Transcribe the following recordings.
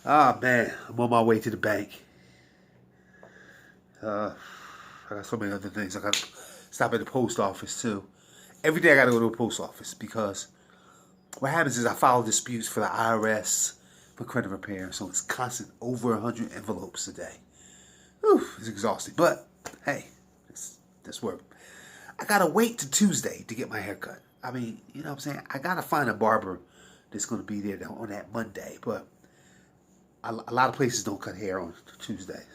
Ah, man, I'm on my way to the bank. Uh, I got so many other things. I got to stop at the post office too. Every day I got to go to the post office because what happens is I file disputes for the IRS for credit repair, so it's constant over 100 envelopes a day. Whew, it's exhausting, but hey, it's work. I gotta wait to Tuesday to get my hair cut. I mean, you know what I'm saying? I gotta find a barber that's gonna be there on that Monday, but a lot of places don't cut hair on Tuesdays.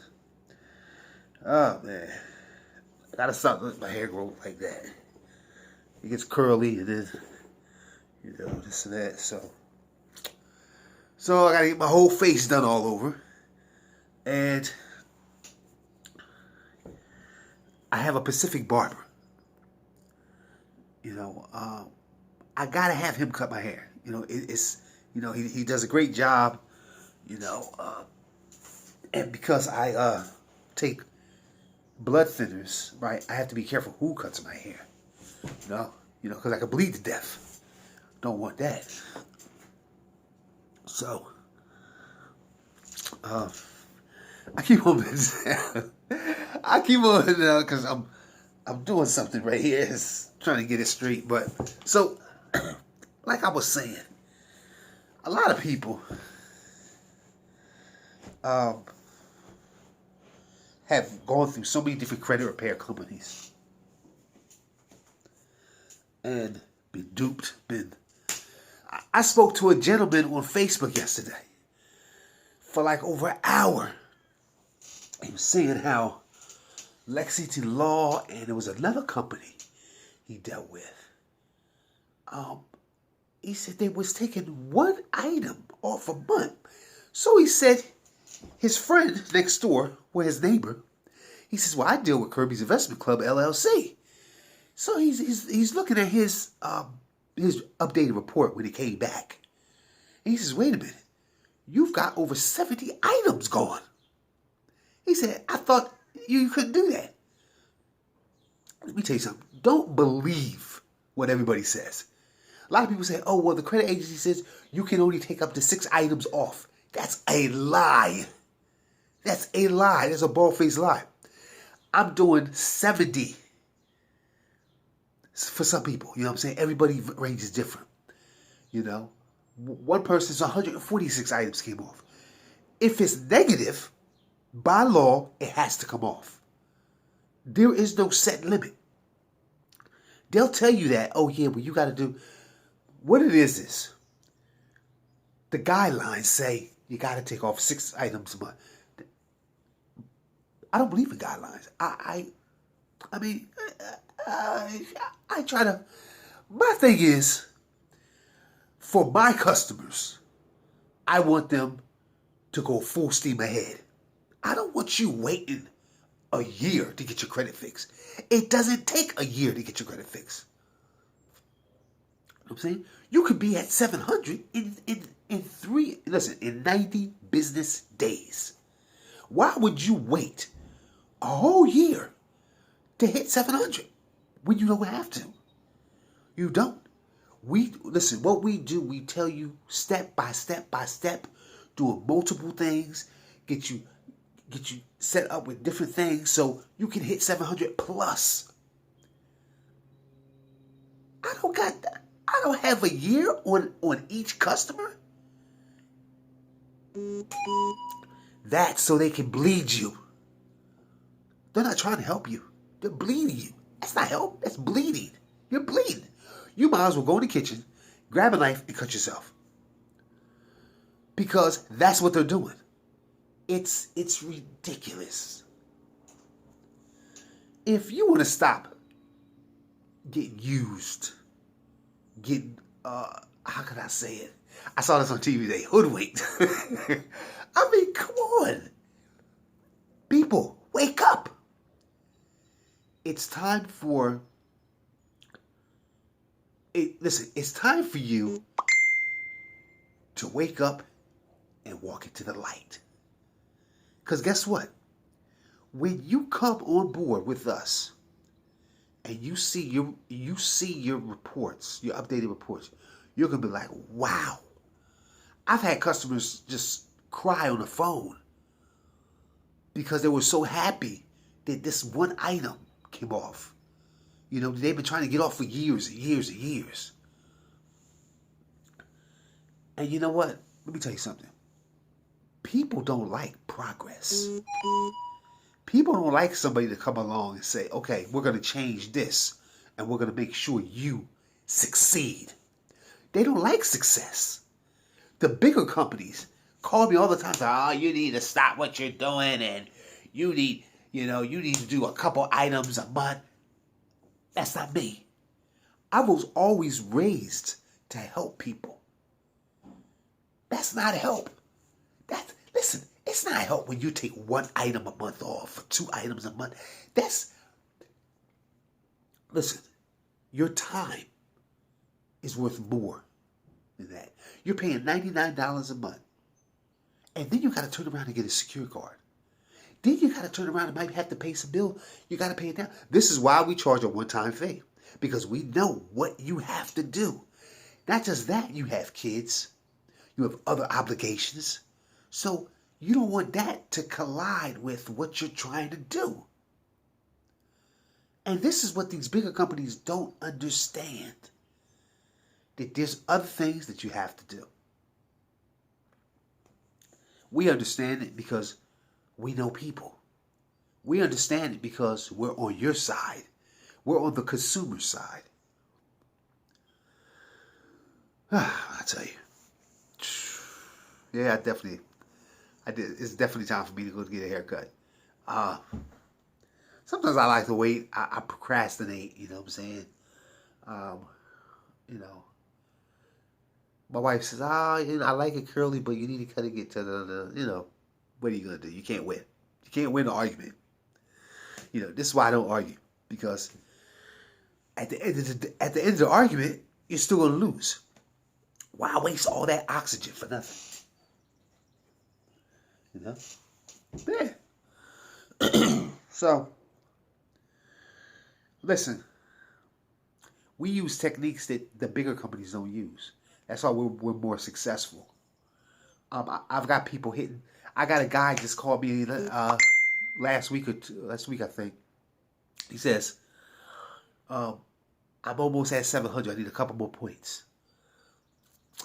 Oh man, I gotta stop letting my hair grow like that. It gets curly and then this and that. So I gotta get my whole face done all over, and I have a Pacific barber. You know, I gotta have him cut my hair. It's he does a great job. You know, and because I take blood thinners, right? I have to be careful who cuts my hair. Because I could bleed to death. Don't want that. So, I keep on, I keep on because I'm doing something right here. It's trying to get it straight. But so, like I was saying, a lot of people um, have gone through so many different credit repair companies and been duped. I spoke to a gentleman on Facebook yesterday for like over an hour. He was saying how Lexington Law and there was another company he dealt with. Um, he said they was taking one item off a month. So he said his friend next door, or his neighbor, he says, "Well, I deal with Kirby's Investment Club LLC." So he's looking at his updated report when he came back, and he says, "Wait a minute, you've got over 70 items gone." He said, "I thought you couldn't do that." Let me tell you something. Don't believe what everybody says. A lot of people say, "Oh, well, the credit agency says you can only take up to 6 items off." That's a lie. That's a lie. That's a bald-faced lie. I'm doing 70 for some people. You know what I'm saying? Everybody range is different. You know, one person's 146 items came off. If it's negative, by law, it has to come off. There is no set limit. They'll tell you that, oh yeah, well you got to do, what it is the guidelines say you got to take off 6 items a month. I don't believe in guidelines. I mean, I try to, my thing is, for my customers, I want them to go full steam ahead. I don't want you waiting a year to get your credit fixed. It doesn't take a year to get your credit fixed. You know what I'm saying? You could be at 700 in 90 business days. Why would you wait a whole year to hit 700 when you don't have to? You don't. What we do, we tell you step by step by step, doing multiple things, get you set up with different things so you can hit 700 plus. I don't have a year on each customer. That's so they can bleed you. They're not trying to help you. They're bleeding you. That's not help. That's bleeding. You're bleeding. You might as well go in the kitchen, grab a knife, and cut yourself. Because that's what they're doing. It's ridiculous. If you want to stop getting used, how can I say it? I saw this on TV today, hoodwinked. I mean, come on. People, wake up. It's time for it. Listen, it's time for you to wake up and walk into the light. Because guess what? When you come on board with us and you see your reports, your updated reports, you're gonna be like, wow. I've had customers just cry on the phone because they were so happy that this one item came off. You know, they've been trying to get off for years and years and years. And you know what? Let me tell you something. People don't like progress. People don't like somebody to come along and say, okay, we're going to change this and we're going to make sure you succeed. They don't like success. The bigger companies call me all the time. Oh, you need to stop what you're doing and you need to do a couple items a month. That's not me. I was always raised to help people. That's not help. Listen, it's not help when you take one item a month off or 2 items a month. Listen, your time is worth more than that. You're paying $99 a month. And then you got to turn around and get a secure card. Then you got to turn around and might have to pay some bill. You got to pay it down. This is why we charge a one-time fee. Because we know what you have to do. Not just that, you have kids. You have other obligations. So you don't want that to collide with what you're trying to do. And this is what these bigger companies don't understand. That there's other things that you have to do. We understand it because we know people. We understand it because we're on your side. We're on the consumer side. I tell you. Yeah, I did. It's definitely time for me to go get a haircut. Sometimes I like to wait. I procrastinate, you know what I'm saying? My wife says, I like it curly, but you need to cut it, get to the, what are you going to do? You can't win. You can't win the argument. This is why I don't argue. Because at the end of the argument, you're still going to lose. Why waste all that oxygen for nothing? Yeah. So, listen. We use techniques that the bigger companies don't use. That's why we're more successful. I've got people hitting. I got a guy just called me last week, I think. He says, I'm almost at 700. I need a couple more points.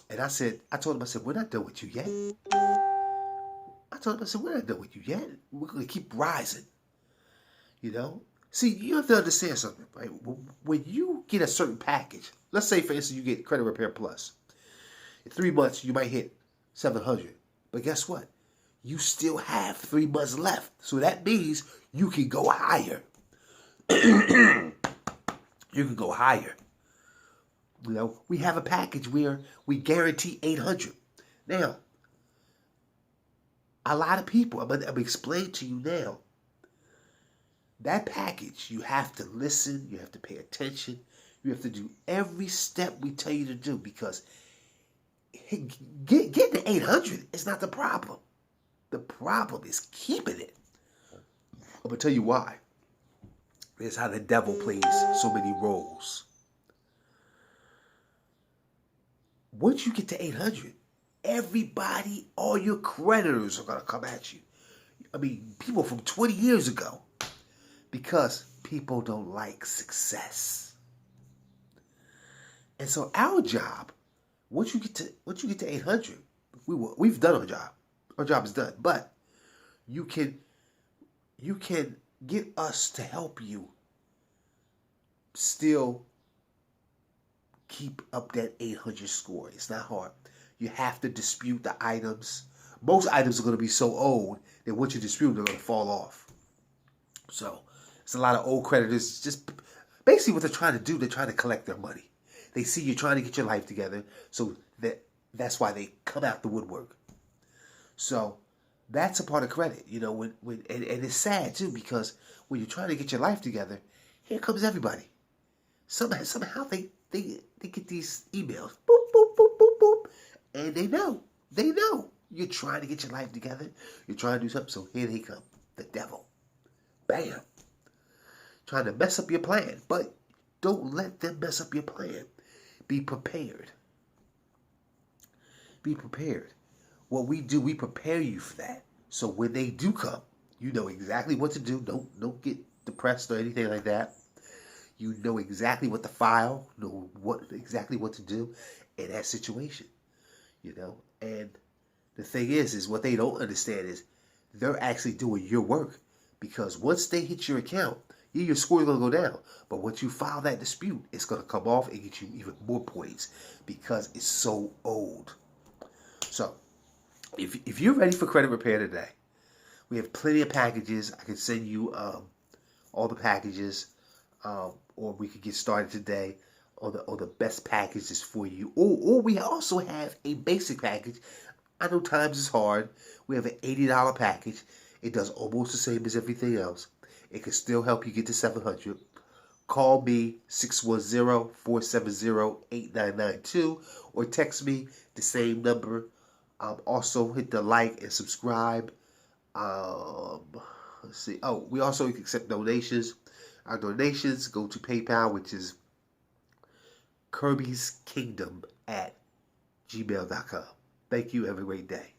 And I told him, we're not done with you yet. We're not done with you yet. We're going to keep rising. See, you have to understand something, right? When you get a certain package, let's say, for instance, you get Credit Repair Plus. In 3 months, you might hit 700. But guess what? You still have 3 months left. So that means you can go higher. You can go higher. We have a package where we guarantee 800. Now, a lot of people, I'm going to explain to you now, that package, you have to listen, you have to pay attention, you have to do every step we tell you to do, because getting to 800 is not the problem. The problem is keeping it. I'm going to tell you why. It's how the devil plays so many roles. Once you get to 800, everybody, all your creditors are going to come at you. I mean, people from 20 years ago. Because people don't like success. And so our job, once you get to 800, we've done our job. Our job is done. But you can get us to help you still keep up that 800 score. It's not hard. You have to dispute the items. Most items are going to be so old that once you dispute them, they're going to fall off. So it's a lot of old creditors. Just basically what they're trying to do, they're trying to collect their money. They see you're trying to get your life together, so that's why they come out the woodwork. So that's a part of credit, and it's sad too, because when you're trying to get your life together, here comes everybody. Somehow they get these emails, boop, boop, boop, boop, boop, and they know you're trying to get your life together. You're trying to do something, so here they come, the devil. Bam. Trying to mess up your plan, but don't let them mess up your plan. Be prepared. Be prepared. what we do, we prepare you for that. So when they do come, you know exactly what to do. Don't get depressed or anything like that. You know exactly what to file, know exactly what to do in that situation. You know, and the thing is what they don't understand is they're actually doing your work, because once they hit your account, your score is going to go down. But once you file that dispute, it's going to come off and get you even more points because it's so old. So if you're ready for credit repair today, we have plenty of packages. I can send you all the packages, or we could get started today on the best packages for you. Or we also have a basic package. I know times is hard. We have an $80 package. It does almost the same as everything else. It can still help you get to 700. Call me 610-470-8992 or text me the same number. Also hit the like and subscribe. Let's see. Oh, we also accept donations. Our donations go to PayPal, which is Kirby's Kingdom at gmail.com. Thank you. Have a great day.